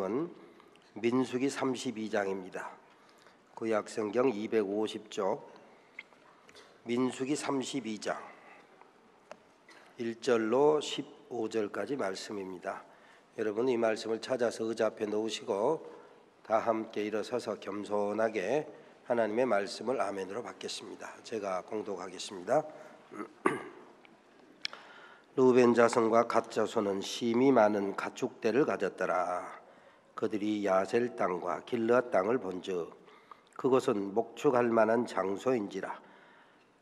은 민수기 32장입니다. 구약성경 250쪽 민수기 32장 1절로 15절까지 말씀입니다. 여러분 이 말씀을 찾아서 의자 앞에 놓으시고 다 함께 일어서서 겸손하게 하나님의 말씀을 아멘으로 받겠습니다. 제가 공독하겠습니다. 르우벤 자손과 갓 자손은 심이 많은 가축대를 가졌더라. 그들이 야셀 땅과 길르앗 땅을 본즉 그것은 목축할 만한 장소인지라.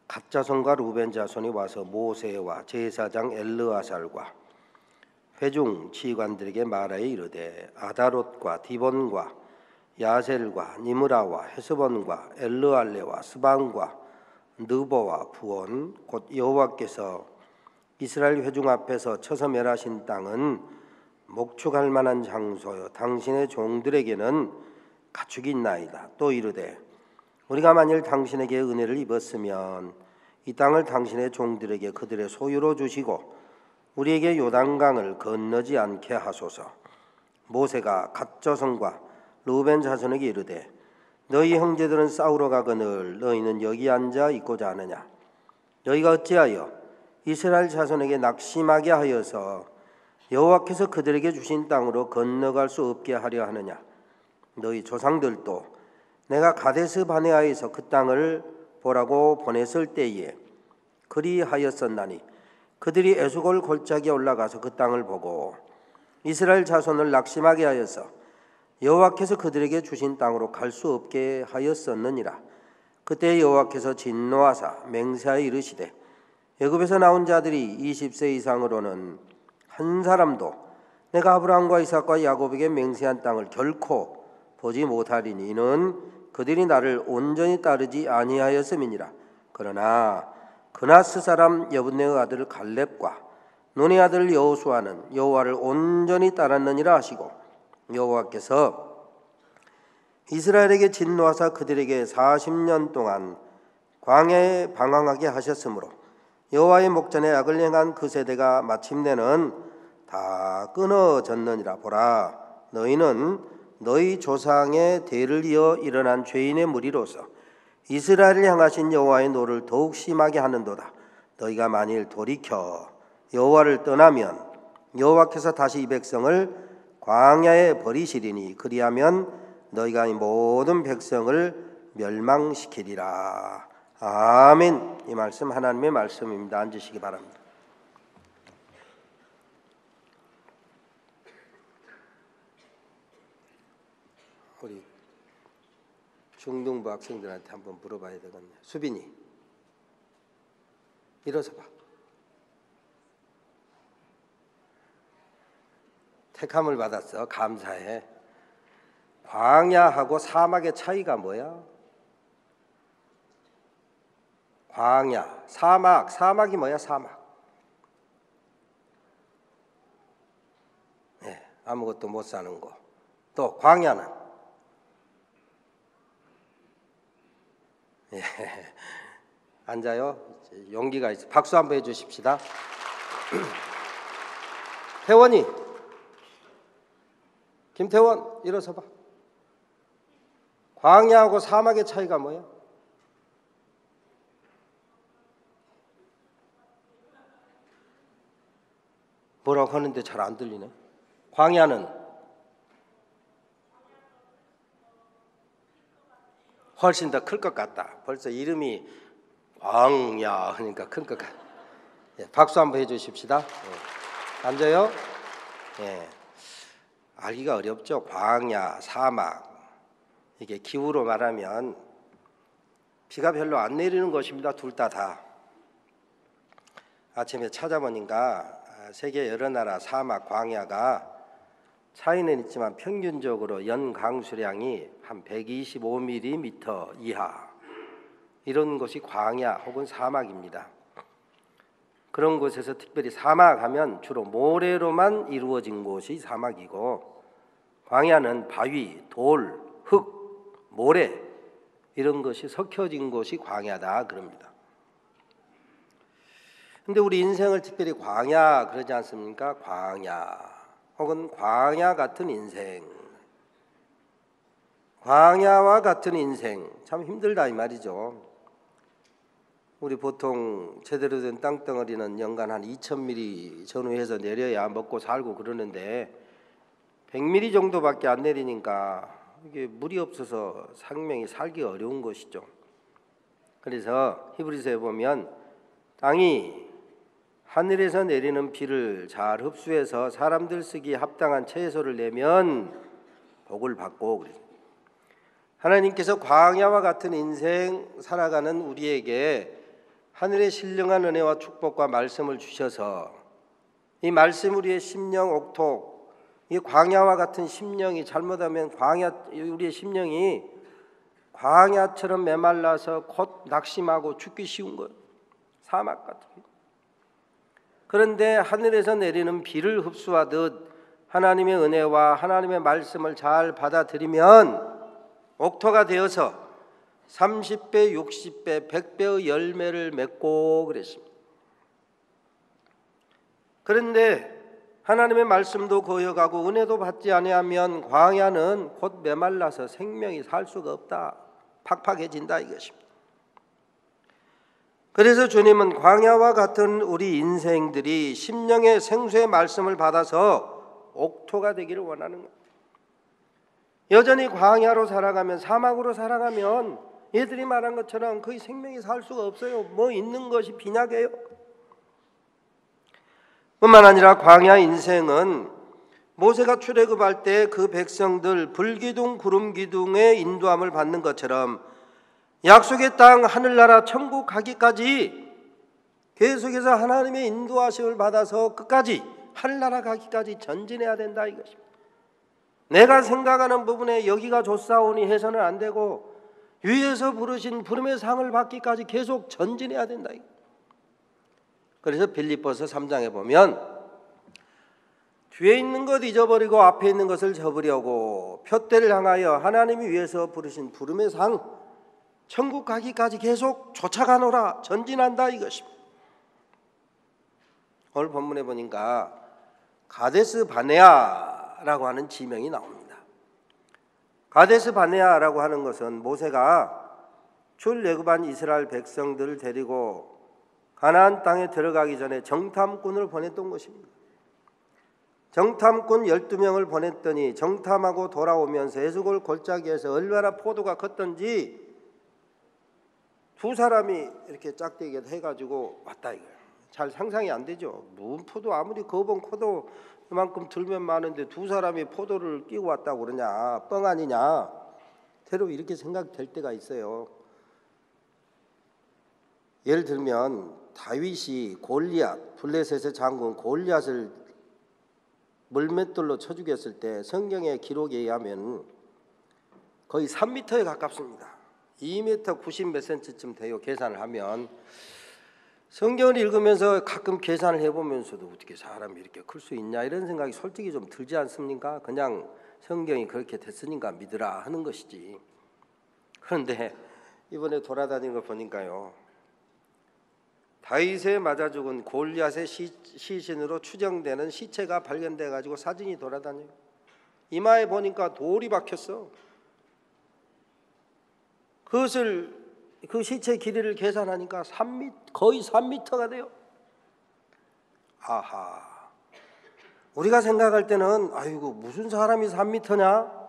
갓 자손과 르우벤 자손이 와서 모세와 제사장 엘르아살과 회중 지휘관들에게 말하여 이르되 아다롯과 디본과 야셀과 니므라와 헤스본과 엘르알레와 스반과 느보와 부온 곧 여호와께서 이스라엘 회중 앞에서 쳐서 멸하신 땅은 목축할 만한 장소요 당신의 종들에게는 가축이 있나이다. 또 이르되 우리가 만일 당신에게 은혜를 입었으면 이 땅을 당신의 종들에게 그들의 소유로 주시고 우리에게 요단강을 건너지 않게 하소서. 모세가 갓 자손과 르우벤 자손에게 이르되 너희 형제들은 싸우러 가거늘 너희는 여기 앉아 있고자 하느냐. 너희가 어찌하여 이스라엘 자손에게 낙심하게 하여서 여호와께서 그들에게 주신 땅으로 건너갈 수 없게 하려 하느냐. 너희 조상들도 내가 가데스 바네아에서 그 땅을 보라고 보냈을 때에 그리하였었나니 그들이 에스골 골짜기에 올라가서 그 땅을 보고 이스라엘 자손을 낙심하게 하여서 여호와께서 그들에게 주신 땅으로 갈 수 없게 하였었느니라. 그때 여호와께서 진노하사 맹세하여 이르시되 애굽에서 나온 자들이 20세 이상으로는 한 사람도 내가 아브라함과 이삭과 야곱에게 맹세한 땅을 결코 보지 못하리니 이는 그들이 나를 온전히 따르지 아니하였음이니라. 그러나 그나스 사람 여분네의 아들 갈렙과 눈의 아들 여호수아는 여호와를 온전히 따랐느니라 하시고 여호와께서 이스라엘에게 진노하사 그들에게 40년 동안 광야에 방황하게 하셨으므로 여호와의 목전에 악을 행한 그 세대가 마침내는 다 끊어졌느니라. 보라, 너희는 너희 조상의 대를 이어 일어난 죄인의 무리로서 이스라엘을 향하신 여호와의 노를 더욱 심하게 하는도다. 너희가 만일 돌이켜 여호와를 떠나면 여호와께서 다시 이 백성을 광야에 버리시리니 그리하면 너희가 이 모든 백성을 멸망시키리라. 아멘. 이 말씀 하나님의 말씀입니다. 앉으시기 바랍니다. 우리 중등부 학생들한테 한번 물어봐야 되겠네. 수빈이 일어서 봐. 택함을 받았어. 감사해. 광야하고 사막의 차이가 뭐야? 광야, 사막이 뭐야? 사막. 네, 아무것도 못 사는 거. 또 광야는 예, 앉아요. 용기가 있어. 박수 한번 해주십시다. 태원이, 김태원 일어서 봐. 광야하고 사막의 차이가 뭐야? 뭐라고 하는데 잘 안 들리네. 광야는 훨씬 더 클 것 같다. 벌써 이름이 광야 하니까 큰 것 같다. 예, 박수 한번 해주십시다. 예, 앉아요. 예, 알기가 어렵죠. 광야, 사막. 이게 기후로 말하면 비가 별로 안 내리는 것입니다. 둘 다. 아침에 찾아보니까 세계 여러 나라 사막, 광야가 차이는 있지만 평균적으로 연 강수량이 한 125mm 이하 이런 것이 광야 혹은 사막입니다. 그런 곳에서 특별히 사막 하면 주로 모래로만 이루어진 곳이 사막이고 광야는 바위, 돌, 흙, 모래 이런 것이 섞여진 곳이 광야다 그럽니다. 근데 우리 인생을 특별히 광야 그러지 않습니까? 광야 혹은 광야 같은 인생 광야와 같은 인생 참 힘들다 이 말이죠. 우리 보통 제대로 된 땅덩어리는 연간 한 2,000mm 전후해서 내려야 먹고 살고 그러는데 100mm 정도밖에 안 내리니까 이게 물이 없어서 생명이 살기 어려운 것이죠. 그래서 히브리서에 보면 땅이 하늘에서 내리는 비를 잘 흡수해서 사람들 쓰기에 합당한 채소를 내면 복을 받고 그래요. 하나님께서 광야와 같은 인생 살아가는 우리에게 하늘의 신령한 은혜와 축복과 말씀을 주셔서 이 말씀 우리의 심령 옥토, 이 광야와 같은 심령이 잘못하면 우리의 심령이 광야처럼 메말라서 곧 낙심하고 죽기 쉬운 거예요. 사막 같은. 그런데 하늘에서 내리는 비를 흡수하듯 하나님의 은혜와 하나님의 말씀을 잘 받아들이면 옥토가 되어서 30배, 60배, 100배의 열매를 맺고 그랬습니다. 그런데 하나님의 말씀도 거역하고 은혜도 받지 아니하면 광야는 곧 메말라서 생명이 살 수가 없다. 팍팍해진다 이것입니다. 그래서 주님은 광야와 같은 우리 인생들이 심령의 생수의 말씀을 받아서 옥토가 되기를 원하는 거예요. 여전히 광야로 살아가면 사막으로 살아가면 얘들이 말한 것처럼 거의 생명이 살 수가 없어요. 뭐 있는 것이 빈약해요. 뿐만 아니라 광야 인생은 모세가 출애굽할 때 그 백성들 불기둥 구름기둥의 인도함을 받는 것처럼 약속의 땅 하늘나라 천국 가기까지 계속해서 하나님의 인도하심을 받아서 끝까지 하늘나라 가기까지 전진해야 된다 이것입니다. 내가 생각하는 부분에 여기가 좋사오니 해서는 안 되고 위에서 부르신 부름의 상을 받기까지 계속 전진해야 된다. 그래서 빌립보서 3장에 보면 뒤에 있는 것 잊어버리고 앞에 있는 것을 접으려고 표대를 향하여 하나님이 위에서 부르신 부름의 상 천국 가기까지 계속 쫓아가노라 전진한다 이것입니다. 오늘 본문에 보니까 가데스 바네아라고 하는 지명이 나옵니다. 가데스 바네아라고 하는 것은 모세가 출애굽한 이스라엘 백성들을 데리고 가나안 땅에 들어가기 전에 정탐꾼을 보냈던 것입니다. 정탐꾼 12명을 보냈더니 정탐하고 돌아오면서 에스골 골짜기에서 얼마나 포도가 컸던지 두 사람이 이렇게 짝대기에 해가지고 왔다 이거예요. 잘 상상이 안 되죠. 무슨 포도 아무리 거봉 포도 그만큼 들면 많은데 두 사람이 포도를 끼고 왔다고 그러냐 뻥 아니냐 때로 이렇게 생각될 때가 있어요. 예를 들면 다윗이 골리앗 블레셋의 장군 골리앗을 물맷돌로 쳐 죽였을 때 성경의 기록에 의하면 거의 3m에 가깝습니다. 2m 90 몇 cm쯤 돼요. 계산을 하면 성경을 읽으면서 가끔 계산을 해보면서도 어떻게 사람이 이렇게 클 수 있냐 이런 생각이 솔직히 좀 들지 않습니까? 그냥 성경이 그렇게 됐으니까 믿으라 하는 것이지. 그런데 이번에 돌아다니는 걸 보니까요, 다윗에 맞아 죽은 골리앗의 시신으로 추정되는 시체가 발견돼 가지고 사진이 돌아다녀요. 이마에 보니까 돌이 박혔어. 그 시체 길이를 계산하니까 거의 3m가 돼요. 아하. 우리가 생각할 때는 아이고 무슨 사람이 3m냐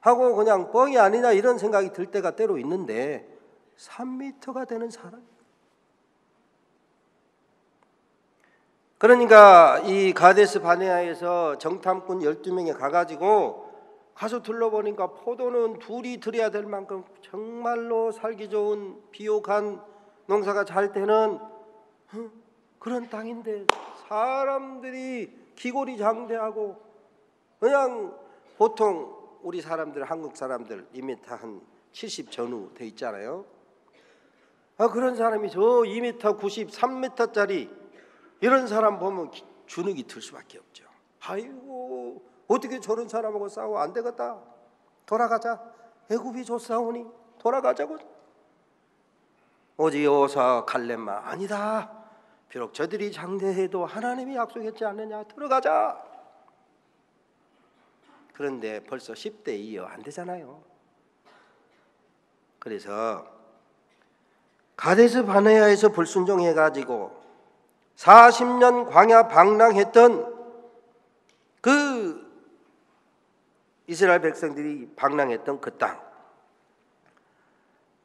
하고 그냥 뻥이 아니냐 이런 생각이 들 때가 때로 있는데 3m가 되는 사람. 그러니까 이 가데스 바네아에서 정탐꾼 12명이 가서 둘러보니까 포도는 둘이 들여야 될 만큼 정말로 살기 좋은 비옥한 농사가 잘 되는 그런 땅인데 사람들이 기골이 장대하고 그냥 보통 우리 사람들 한국 사람들 2m 한 70 전후 돼 있잖아요. 그런 사람이 저 2m 90 3m짜리 이런 사람 보면 주눅이 들 수밖에 없죠. 아이고 어떻게 저런 사람하고 싸워 안 되겠다. 돌아가자. 애굽이 좋사오니 돌아가자고. 오직 여호사 갈렙만 아니다. 비록 저들이 장대해도 하나님이 약속했지 않느냐. 들어가자. 그런데 벌써 10대 2여 안 되잖아요. 그래서 가데스 바네아에서 불순종해가지고 40년 광야 방랑했던 그 이스라엘 백성들이 방랑했던 그 땅,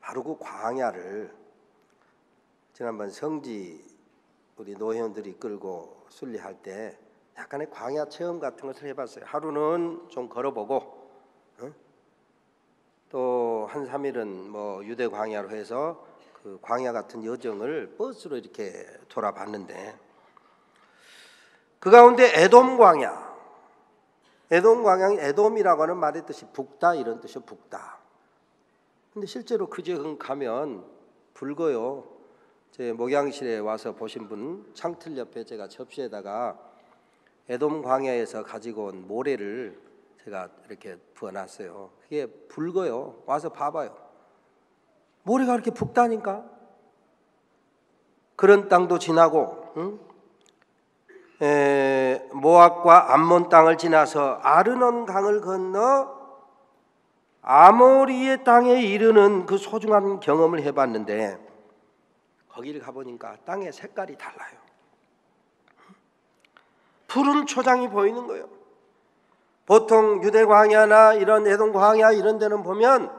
바로 그 광야를 지난번 성지 우리 노회원들이 끌고 순례할 때 약간의 광야 체험 같은 것을 해봤어요. 하루는 좀 걸어보고 또 한 3일은 뭐 유대 광야로 해서 그 광야 같은 여정을 버스로 이렇게 돌아봤는데, 그 가운데 에돔 광야, 에돔이라고 하는 말의 뜻이 북다 이런 뜻이요, 북다. 근데 실제로 그 지역 가면 붉어요. 제 목양실에 와서 보신 분 창틀 옆에 제가 접시에다가 에돔 광야에서 가지고 온 모래를 제가 이렇게 부어놨어요. 그게 붉어요. 와서 봐봐요. 모래가 이렇게 붉다니까. 그런 땅도 지나고 모압과 암몬 땅을 지나서 아르논 강을 건너 아모리의 땅에 이르는 그 소중한 경험을 해봤는데, 거기를 가보니까 땅의 색깔이 달라요. 푸른 초장이 보이는 거예요. 보통 유대 광야나 이런 에돔 광야 이런 데는 보면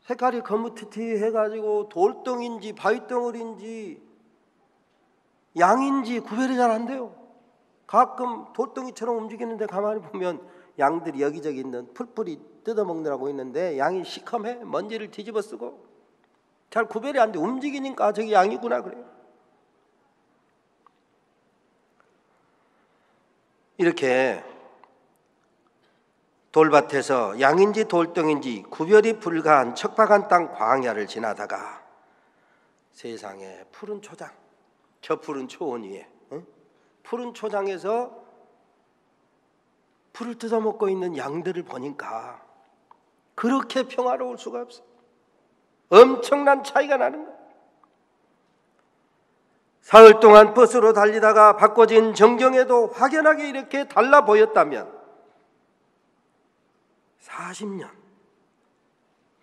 색깔이 거무튀튀해가지고 돌덩인지 바위덩어리인지 양인지 구별이 잘 안 돼요. 가끔 돌덩이처럼 움직이는데 가만히 보면 양들이 여기저기 있는 풀뿌리 뜯어먹느라고 있는데 양이 시커매, 먼지를 뒤집어 쓰고 잘 구별이 안 돼. 움직이니까 저기 양이구나 그래요. 이렇게 돌밭에서 양인지 돌덩인지 구별이 불가한 척박한 땅 광야를 지나다가 세상에 푸른 초장, 저 푸른 초원 위에 푸른 초장에서 풀을 뜯어먹고 있는 양들을 보니까 그렇게 평화로울 수가 없어요. 엄청난 차이가 나는 거예요. 사흘 동안 버스로 달리다가 바꿔진 전경에도 확연하게 이렇게 달라 보였다면 40년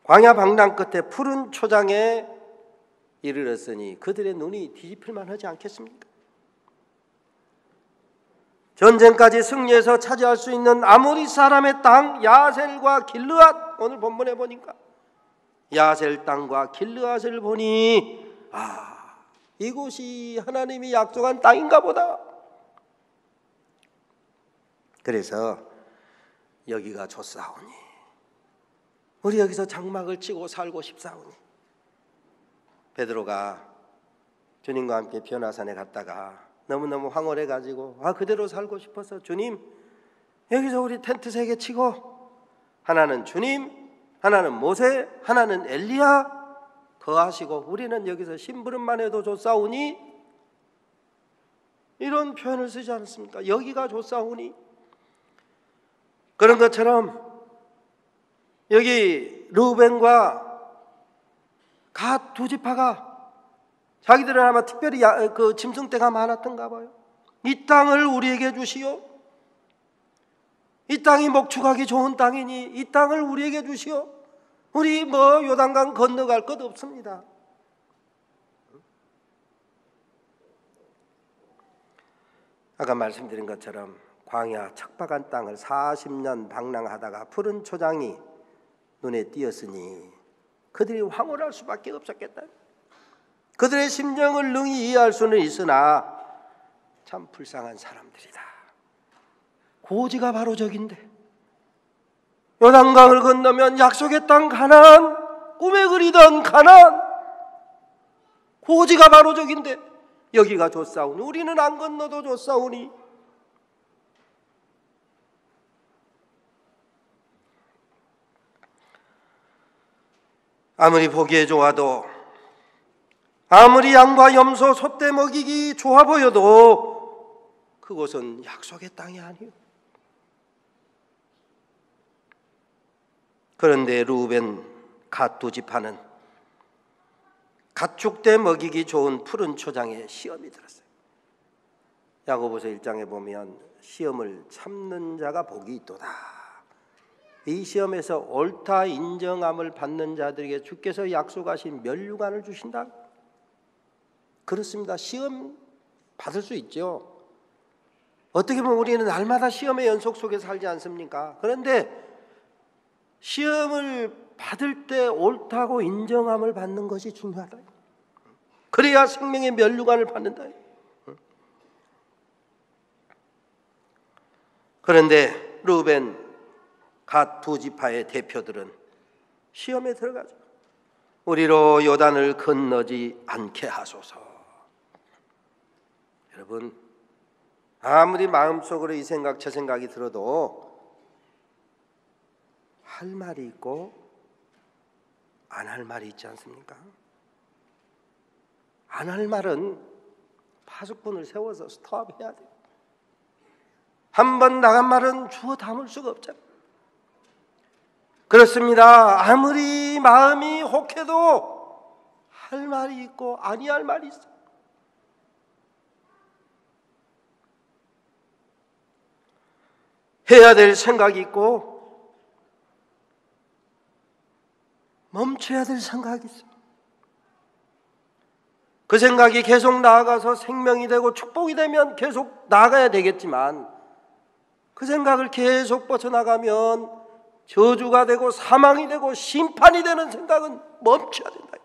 광야 방랑 끝에 푸른 초장에 이르렀으니 그들의 눈이 뒤집힐만 하지 않겠습니까? 전쟁까지 승리해서 차지할 수 있는 아모리 사람의 땅 야셀과 길르앗, 오늘 본문에 보니까 야셀 땅과 길르앗을 보니 이곳이 하나님이 약속한 땅인가 보다. 그래서 여기가 좋사오니 우리 여기서 장막을 치고 살고 싶사오니. 베드로가 주님과 함께 변화산에 갔다가 너무너무 황홀해가지고 그대로 살고 싶어서 주님 여기서 우리 텐트 3개 치고 하나는 주님, 하나는 모세, 하나는 엘리야 거하시고 우리는 여기서 심부름만 해도 좋사오니, 이런 표현을 쓰지 않습니까? 여기가 좋사오니. 그런 것처럼 여기 르우벤과 갓 두 지파가 자기들은 아마 특별히 그 짐승떼가 많았던가 봐요. 이 땅을 우리에게 주시오. 이 땅이 목축하기 좋은 땅이니 이 땅을 우리에게 주시오. 우리 요단강 건너갈 것 없습니다. 아까 말씀드린 것처럼 광야 척박한 땅을 40년 방랑하다가 푸른 초장이 눈에 띄었으니 그들이 황홀할 수밖에 없었겠다. 그들의 심정을 능히 이해할 수는 있으나 참 불쌍한 사람들이다. 고지가 바로 저긴데 요단강을 건너면 약속의 땅 가나안, 꿈에 그리던 가나안, 고지가 바로 저긴데 여기가 좋사오니 우리는 안 건너도 좋사오니. 아무리 보기에 좋아도, 아무리 양과 염소, 소떼 먹이기 좋아 보여도 그곳은 약속의 땅이 아니요. 그런데 루벤 갓 두 지파는 가축대 먹이기 좋은 푸른 초장에 시험이 들었어요. 야고보서 1장에 보면 시험을 참는 자가 복이 있도다. 이 시험에서 옳다 인정함을 받는 자들에게 주께서 약속하신 면류관을 주신다. 그렇습니다. 시험 받을 수 있죠. 어떻게 보면 우리는 날마다 시험의 연속 속에 살지 않습니까? 그런데 시험을 받을 때 옳다고 인정함을 받는 것이 중요하다. 그래야 생명의 면류관을 받는다. 그런데 르우벤, 갓 두 지파의 대표들은 시험에 들어가죠. 우리로 요단을 건너지 않게 하소서. 여러분, 아무리 마음속으로 이 생각 저 생각이 들어도 할 말이 있고 안 할 말이 있지 않습니까? 안 할 말은 파수꾼을 세워서 스톱해야 돼요. 한 번 나간 말은 주워 담을 수가 없잖아요. 그렇습니다. 아무리 마음이 혹해도 할 말이 있고 아니할 말이 있어요. 해야 될 생각이 있고 멈춰야 될 생각이 있어요. 그 생각이 계속 나아가서 생명이 되고 축복이 되면 계속 나아가야 되겠지만 그 생각을 계속 뻗어나가면 저주가 되고 사망이 되고 심판이 되는 생각은 멈춰야 된다.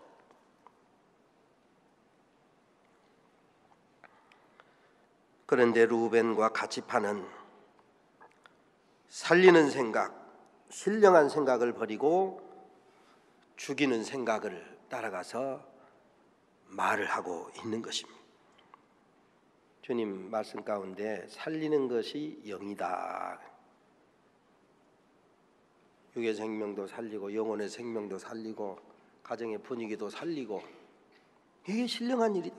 그런데 르우벤과 갓지파는 살리는 생각, 신령한 생각을 버리고 죽이는 생각을 따라가서 말을 하고 있는 것입니다. 주님 말씀 가운데 살리는 것이 영이다. 육의 생명도 살리고 영혼의 생명도 살리고 가정의 분위기도 살리고 이게 신령한 일이다.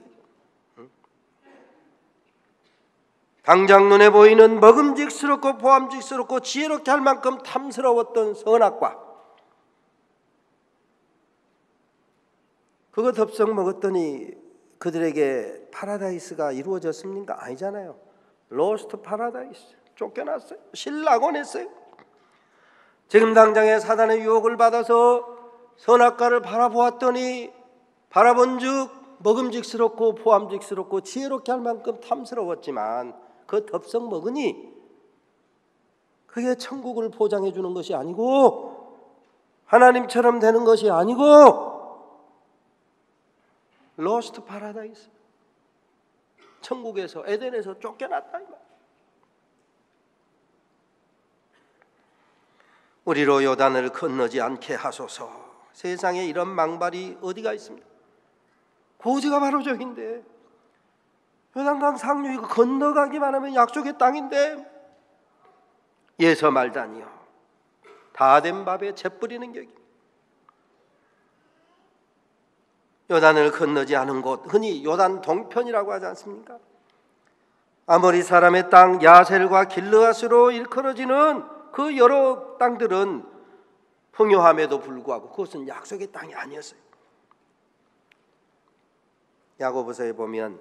당장 눈에 보이는 먹음직스럽고 보암직스럽고 지혜롭게 할 만큼 탐스러웠던 선악과 그거 덥석 먹었더니 그들에게 파라다이스가 이루어졌습니까? 아니잖아요. 로스트 파라다이스. 쫓겨났어요. 실낙원했어요. 지금 당장에 사단의 유혹을 받아서 선악과를 바라보았더니 바라본즉 먹음직스럽고 보암직스럽고 지혜롭게 할 만큼 탐스러웠지만 그 덥석 먹으니 그게 천국을 보장해 주는 것이 아니고 하나님처럼 되는 것이 아니고 로스트 파라다이스, 천국에서 에덴에서 쫓겨났다 이 말. 우리로 요단을 건너지 않게 하소서. 세상에 이런 망발이 어디가 있습니까? 고지가 바로 저긴데 요단강 상류 이거 건너가기만 하면 약속의 땅인데 예서 말다니요. 다 된 밥에 재 뿌리는 격이. 요단을 건너지 않은 곳, 흔히 요단 동편이라고 하지 않습니까? 아모리 사람의 땅 야셀과 길르앗으로 일컬어지는 그 여러 땅들은 풍요함에도 불구하고 그것은 약속의 땅이 아니었어요. 야고보서에 보면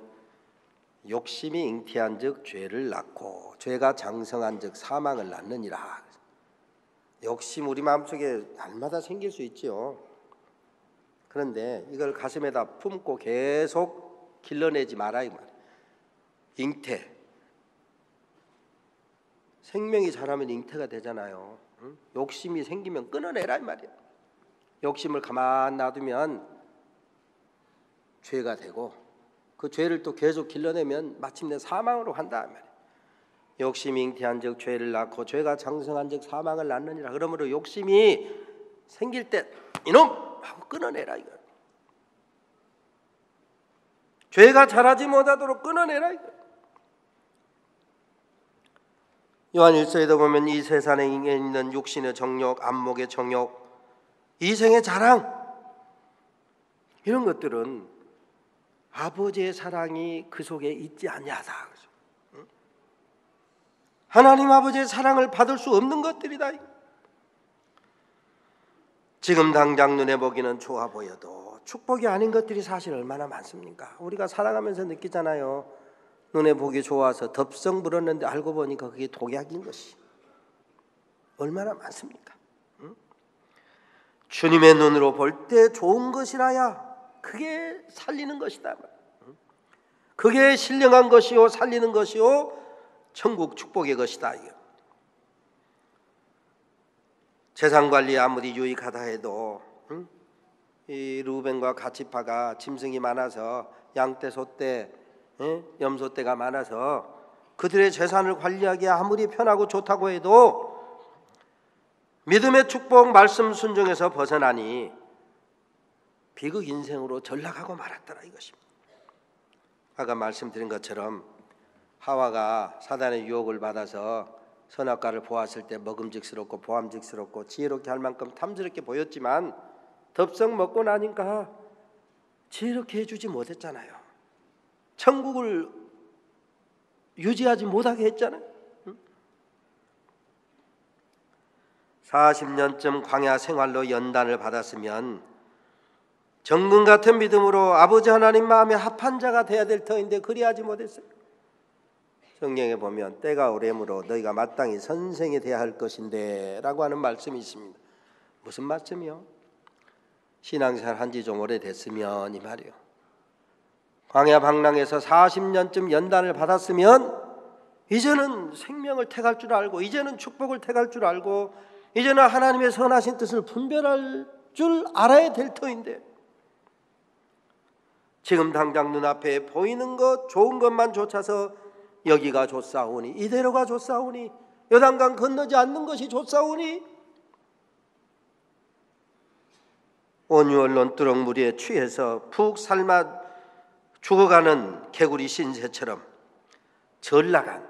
욕심이 잉태한 즉 죄를 낳고 죄가 장성한 즉 사망을 낳느니라. 욕심 우리 마음속에 날마다 생길 수 있지요. 그런데 이걸 가슴에다 품고 계속 길러내지 마라 이 말이에요. 잉태. 생명이 자라면 잉태가 되잖아요. 응? 욕심이 생기면 끊어내라 이 말이에요. 욕심을 가만 놔두면 죄가 되고 그 죄를 또 계속 길러내면 마침내 사망으로 간다 이 말이에요. 욕심이 잉태한 즉 죄를 낳고 죄가 장성한 즉 사망을 낳느니라. 그러므로 욕심이 생길 때 이놈! 하고 끊어내라 이거. 죄가 자라지 못하도록 끊어내라 이거. 요한일서에도 보면 이 세상에 있는 육신의 정욕, 안목의 정욕, 이생의 자랑 이런 것들은 아버지의 사랑이 그 속에 있지 아니하다. 하나님 아버지의 사랑을 받을 수 없는 것들이다. 지금 당장 눈에 보기는 좋아 보여도 축복이 아닌 것들이 사실 얼마나 많습니까? 우리가 살아가면서 느끼잖아요. 눈에 보기 좋아서 덥석 물었는데 알고 보니까 그게 독약인 것이 얼마나 많습니까? 주님의 눈으로 볼 때 좋은 것이라야 그게 살리는 것이다. 그게 신령한 것이요 살리는 것이요 천국 축복의 것이다. 재산 관리에 아무리 유익하다 해도 이 루벤과 갓지파가 짐승이 많아서 양떼, 소떼, 염소떼가 많아서 그들의 재산을 관리하기에 아무리 편하고 좋다고 해도 믿음의 축복 말씀 순종에서 벗어나니 비극 인생으로 전락하고 말았더라 이것입니다. 아까 말씀드린 것처럼 하와가 사단의 유혹을 받아서 선악과를 보았을 때 먹음직스럽고 보암직스럽고 지혜롭게 할 만큼 탐스럽게 보였지만 덥석 먹고 나니까 지혜롭게 해주지 못했잖아요. 천국을 유지하지 못하게 했잖아요. 40년쯤 광야 생활로 연단을 받았으면 정금 같은 믿음으로 아버지 하나님 마음에 합한 자가 돼야 될 터인데 그리하지 못했어요. 성경에 보면 때가 오래므로 너희가 마땅히 선생이 되어야 할 것인데 라고 하는 말씀이 있습니다. 무슨 말씀이요? 신앙생활 한지 좀 오래됐으면 이 말이요. 광야 방랑에서 40년쯤 연단을 받았으면 이제는 생명을 택할 줄 알고 이제는 축복을 택할 줄 알고 이제는 하나님의 선하신 뜻을 분별할 줄 알아야 될 터인데 지금 당장 눈앞에 보이는 것 좋은 것만 쫓아서 여기가 좋사오니 이대로가 좋사오니 요단강 건너지 않는 것이 좋사오니 온유월 논두렁 물에 취해서 푹 삶아 죽어가는 개구리 신새처럼 전락한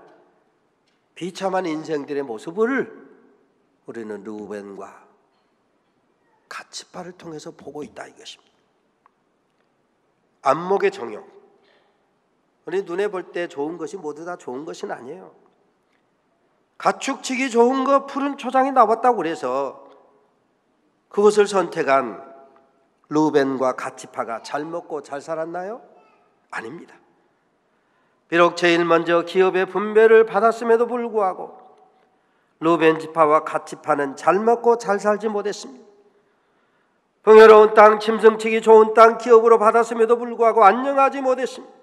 비참한 인생들의 모습을 우리는 루벤과 갓지파를 통해서 보고 있다 이것입니다. 안목의 정욕. 우리 눈에 볼 때 좋은 것이 모두 다 좋은 것은 아니에요. 가축치기 좋은 거 푸른 초장이 나왔다고 그래서 그것을 선택한 루벤과 갓지파가 잘 먹고 잘 살았나요? 아닙니다. 비록 제일 먼저 기업의 분배를 받았음에도 불구하고 루벤 지파와 갓지파는 잘 먹고 잘 살지 못했습니다. 풍요로운 땅, 짐승치기 좋은 땅 기업으로 받았음에도 불구하고 안녕하지 못했습니다.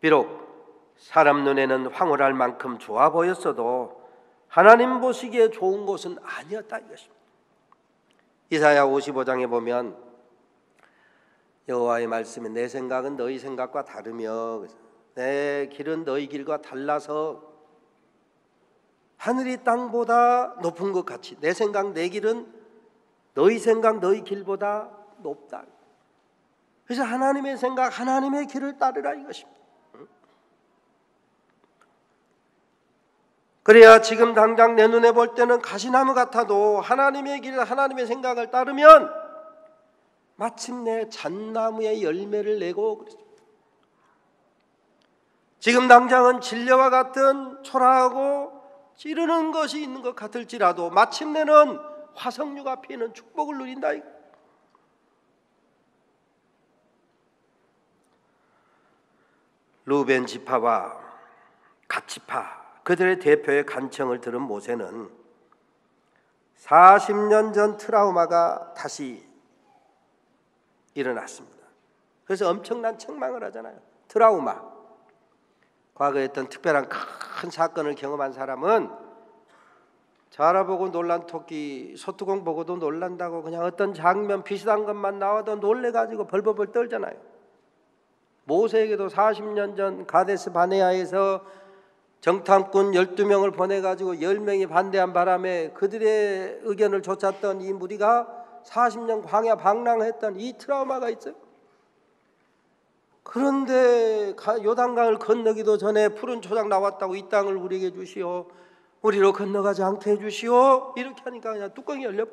비록 사람 눈에는 황홀할 만큼 좋아 보였어도 하나님 보시기에 좋은 것은 아니었다 이것입니다. 이사야 55장에 보면 여호와의 말씀에 내 생각은 너희 생각과 다르며 내 길은 너희 길과 달라서 하늘이 땅보다 높은 것 같이 내 생각 내 길은 너희 생각 너희 길보다 높다. 그래서 하나님의 생각 하나님의 길을 따르라 이것입니다. 그래야 지금 당장 내 눈에 볼 때는 가시나무 같아도 하나님의 길 하나님의 생각을 따르면 마침내 잣나무의 열매를 내고 그렇습니다. 지금 당장은 진려와 같은 초라하고 찌르는 것이 있는 것 같을지라도 마침내는 화석류가 피는 축복을 누린다. 루벤 지파와 갓지파 그들의 대표의 간청을 들은 모세는 40년 전 트라우마가 다시 일어났습니다. 그래서 엄청난 책망을 하잖아요. 트라우마. 과거에 어떤 특별한 큰 사건을 경험한 사람은 자라보고 놀란 토끼, 소뚜껑 보고도 놀란다고 그냥 어떤 장면 비슷한 것만 나와도 놀래가지고 벌벌벌 떨잖아요. 모세에게도 40년 전 가데스 바네아에서 정탐꾼 12명을 보내가지고 10명이 반대한 바람에 그들의 의견을 좇았던 이 무리가 40년 광야 방랑했던 이 트라우마가 있어요. 그런데 요단강을 건너기도 전에 푸른 초장 나왔다고 이 땅을 우리에게 주시오, 우리로 건너가지 않게 해주시오, 이렇게 하니까 그냥 뚜껑이 열려.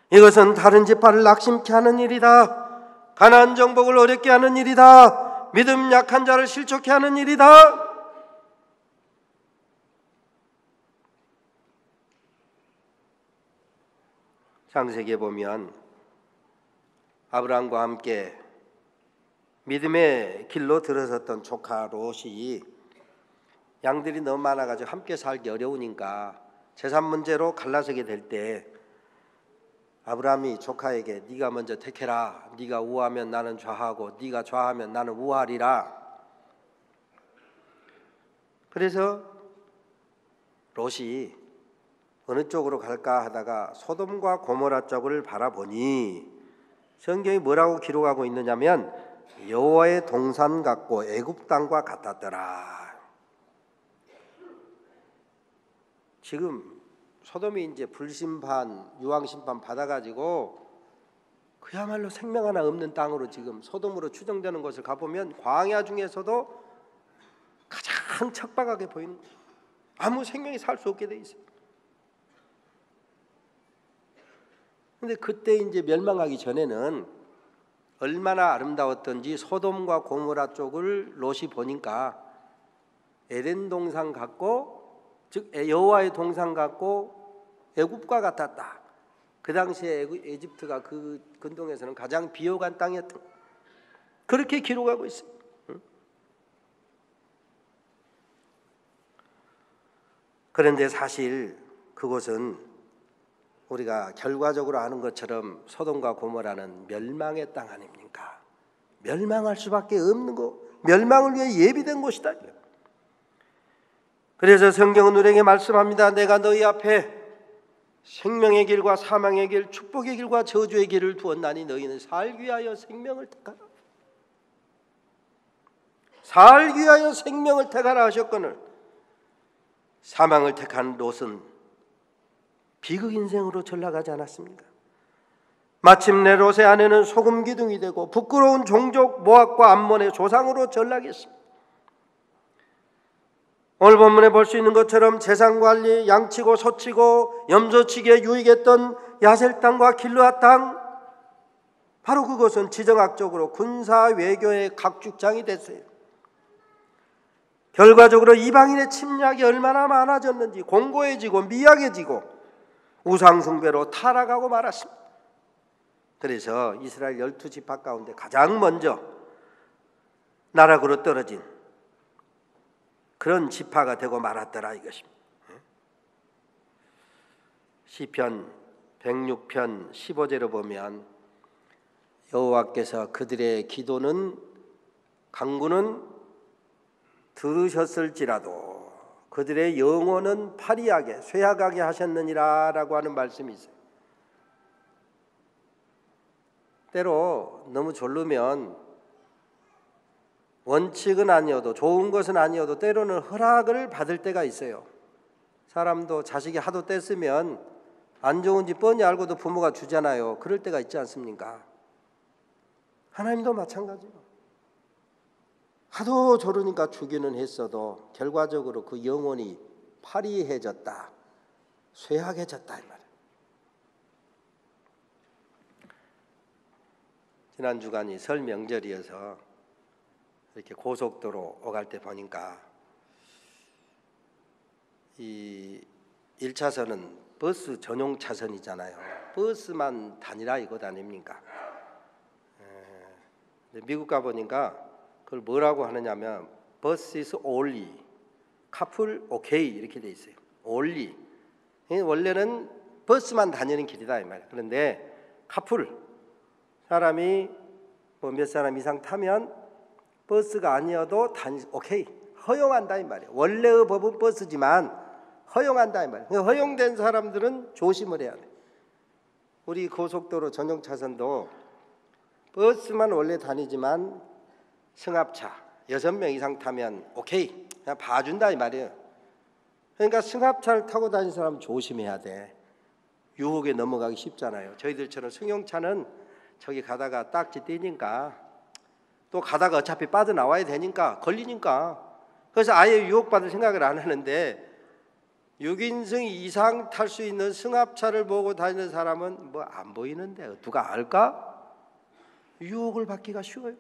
이것은 다른 지파를 낙심케 하는 일이다. 가나안 정복을 어렵게 하는 일이다. 믿음 약한 자를 실족케 하는 일이다. 창세기에 보면 아브라함과 함께 믿음의 길로 들어섰던 조카 롯이 양들이 너무 많아가지고 함께 살기 어려우니까 재산 문제로 갈라서게 될 때 아브라함이 조카에게 네가 먼저 택해라. 네가 우하면 나는 좌하고 네가 좌하면 나는 우하리라. 그래서 롯이 어느 쪽으로 갈까 하다가 소돔과 고모라 쪽을 바라보니 성경이 뭐라고 기록하고 있느냐면 여호와의 동산 같고 애굽 땅과 같았더라. 지금 소돔이 이제 불심판, 유황심판 받아가지고 그야말로 생명 하나 없는 땅으로 지금 소돔으로 추정되는 것을 가보면 광야 중에서도 가장 척박하게 보이는 거예요. 아무 생명이 살 수 없게 돼 있어요. 근데 그때 이제 멸망하기 전에는 얼마나 아름다웠던지 소돔과 고모라 쪽을 롯이 보니까 에덴 동산 같고, 즉 여호와의 동산 같고 애굽과 같았다. 그 당시에 에집트가 그 근동에서는 가장 비옥한 땅이었다. 그렇게 기록하고 있어요. 그런데 사실 그곳은 우리가 결과적으로 아는 것처럼 소돔과 고모라는 멸망의 땅 아닙니까? 멸망할 수밖에 없는 거, 멸망을 위해 예비된 곳이다. 그래서 성경은 우리에게 말씀합니다. 내가 너희 앞에 생명의 길과 사망의 길, 축복의 길과 저주의 길을 두었나니 너희는 살기 위하여 생명을 택하라. 살기 위하여 생명을 택하라 하셨거늘 사망을 택한 롯은 비극 인생으로 전락하지 않았습니까? 마침내 롯의 아내는 소금 기둥이 되고 부끄러운 종족 모압과 암몬의 조상으로 전락했습니다. 오늘 본문에 볼 수 있는 것처럼 재산관리, 양치고 소치고 염소치기에 유익했던 야셀 땅과 길르앗 땅, 바로 그것은 지정학적으로 군사 외교의 각축장이 됐어요. 결과적으로 이방인의 침략이 얼마나 많아졌는지 공고해지고 미약해지고 우상숭배로 타락하고 말았습니다. 그래서 이스라엘 12지파 가운데 가장 먼저 나락으로 떨어진 그런 지파가 되고 말았더라 이것입니다. 시편 106편 15절을 보면 여호와께서 그들의 기도는 간구는 들으셨을지라도 그들의 영혼은 파리하게 쇠약하게 하셨느니라 라고 하는 말씀이 있어요. 때로 너무 졸르면 원칙은 아니어도 좋은 것은 아니어도 때로는 허락을 받을 때가 있어요. 사람도 자식이 하도 뗐으면 안 좋은지 뻔히 알고도 부모가 주잖아요. 그럴 때가 있지 않습니까? 하나님도 마찬가지예요. 하도 저러니까 주기는 했어도 결과적으로 그 영혼이 파리해졌다, 쇠약해졌다 이 말이에요. 지난 주간이 설 명절이어서 이렇게 고속도로 오갈 때 보니까 이 1차선은 버스 전용 차선이잖아요. 버스만 다니라 이것 아닙니까? 미국 가보니까 그걸 뭐라고 하느냐면 버스 is only, 카풀 오케이 이렇게 돼 있어요. only. 원래는 버스만 다니는 길이다 이 말이에요. 그런데 카풀, 사람이 뭐 몇 사람 이상 타면 버스가 아니어도 오케이 허용한다 이 말이에요. 원래의 법은 버스지만 허용한다 이 말이에요. 허용된 사람들은 조심을 해야 돼. 우리 고속도로 전용 차선도 버스만 원래 다니지만 승합차 6명 이상 타면 오케이 그냥 봐준다 이 말이에요. 그러니까 승합차를 타고 다니는 사람 조심해야 돼. 유혹에 넘어가기 쉽잖아요. 저희들처럼 승용차는 저기 가다가 딱지 띄니까 또 가다가 어차피 빠져나와야 되니까 걸리니까 그래서 아예 유혹받을 생각을 안 하는데 6인승 이상 탈 수 있는 승합차를 보고 다니는 사람은 뭐 안 보이는데 누가 알까? 유혹을 받기가 쉬워요.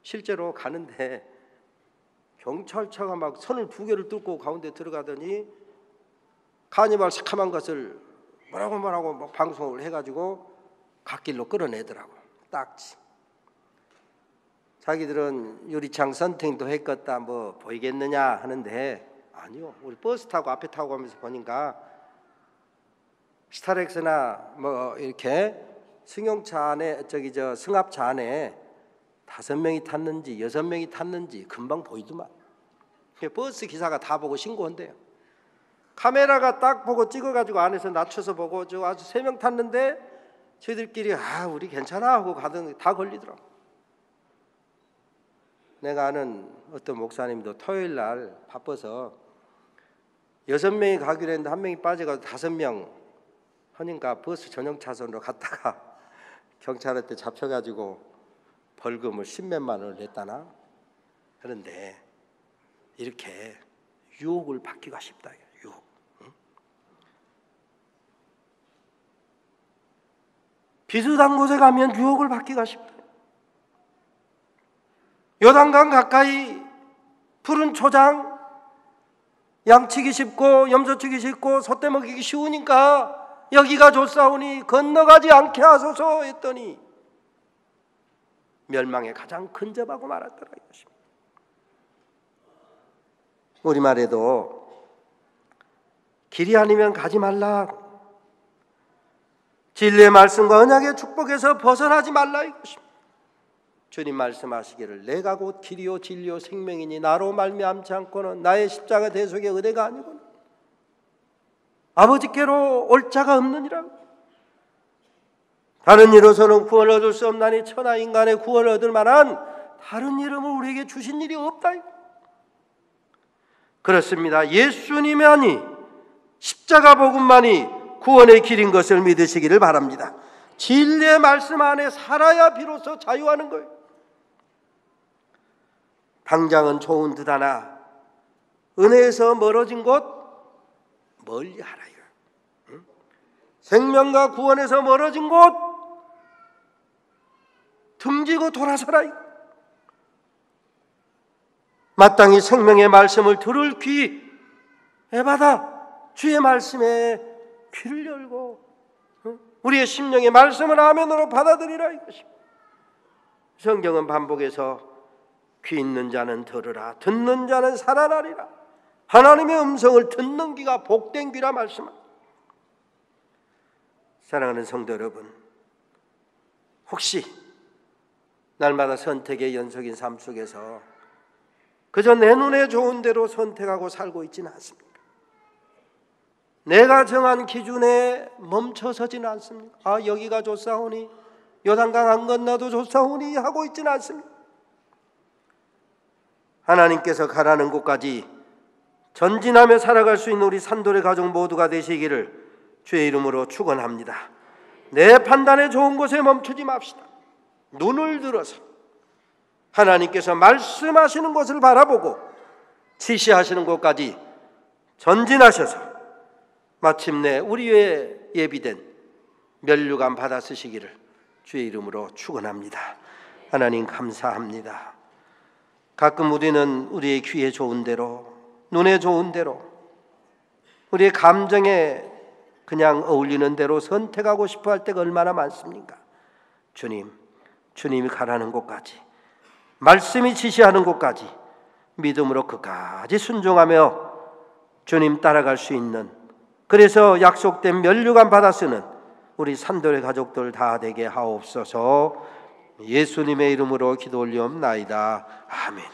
실제로 가는데 경찰차가 막 선을 2개를 뚫고 가운데 들어가더니 카니발 새카만 것을 뭐라고 막 방송을 해가지고 갓길로 끌어내더라고. 딱지. 자기들은 유리창 선팅도 했겠다 뭐 보이겠느냐 하는데 아니요. 우리 버스 타고 앞에 타고 가면서 보니까 스타렉스나 뭐 이렇게 승용차 안에 승합차 안에 5명이 탔는지 6명이 탔는지 금방 보이더만. 버스 기사가 다 보고 신고한대요. 카메라가 딱 보고 찍어가지고 안에서 낮춰서 보고 저 아주 3명 탔는데 저희들끼리 우리 괜찮아 하고 가던 다 걸리더라고. 내가 아는 어떤 목사님도 토요일 날 바빠서 6명이 가기로 했는데 1명이 빠져가지고 5명 하니까 버스 전용 차선으로 갔다가 경찰한테 잡혀가지고 벌금을 10몇만 원을 냈다나. 그런데 이렇게 유혹을 받기가 쉽다. 유혹. 응? 비슷한 곳에 가면 유혹을 받기가 쉽다. 요단강 가까이 푸른 초장, 양치기 쉽고 염소치기 쉽고 소떼 먹이기 쉬우니까 여기가 좋사오니 건너가지 않게 하소서 했더니 멸망에 가장 근접하고 말았더라 이것입니다. 우리말에도 길이 아니면 가지 말라, 진리의 말씀과 언약의 축복에서 벗어나지 말라 이것입니다. 주님 말씀하시기를 내가 곧 길이요 진리요 생명이니 나로 말미암지 않고는 나의 십자가 대속의 의뢰가 아니거든 아버지께로 올 자가 없느니라. 다른 이로서는 구원을 얻을 수 없나니 천하 인간의 구원을 얻을 만한 다른 이름을 우리에게 주신 일이 없다. 그렇습니다. 예수님만이, 십자가 복음만이 구원의 길인 것을 믿으시기를 바랍니다. 진리의 말씀 안에 살아야 비로소 자유하는 거예요. 당장은 좋은 듯하나 은혜에서 멀어진 곳 멀리 하라요. 생명과 구원에서 멀어진 곳 등지고 돌아서라. 마땅히 생명의 말씀을 들을 귀 에바다 주의 말씀에 귀를 열고 우리의 심령의 말씀을 아멘으로 받아들이라 이것입니다. 성경은 반복해서 귀 있는 자는 들으라, 듣는 자는 살아나리라. 하나님의 음성을 듣는 귀가 복된 귀라 말씀합니다. 사랑하는 성도 여러분, 혹시 날마다 선택의 연속인 삶 속에서 그저 내 눈에 좋은 대로 선택하고 살고 있지는 않습니까? 내가 정한 기준에 멈춰서지는 않습니까? 여기가 좋사오니 요단강 안 건너도 좋사오니 하고 있지는 않습니까? 하나님께서 가라는 곳까지 전진하며 살아갈 수 있는 우리 산돌의 가족 모두가 되시기를 주의 이름으로 축원합니다. 내 판단에 좋은 곳에 멈추지 맙시다. 눈을 들어서 하나님께서 말씀하시는 것을 바라보고 지시하시는 곳까지 전진하셔서 마침내 우리의 예비된 면류관 받아 쓰시기를 주의 이름으로 축원합니다. 하나님 감사합니다. 가끔 우리는 우리의 귀에 좋은 대로, 눈에 좋은 대로, 우리의 감정에 그냥 어울리는 대로 선택하고 싶어 할 때가 얼마나 많습니까? 주님이 가라는 곳까지, 말씀이 지시하는 곳까지 믿음으로 끝까지 순종하며 주님 따라갈 수 있는, 그래서 약속된 면류관 받아 쓰는 우리 산돌의 가족들 다 되게 하옵소서. 예수님의 이름으로 기도 올리옵나이다. 아멘.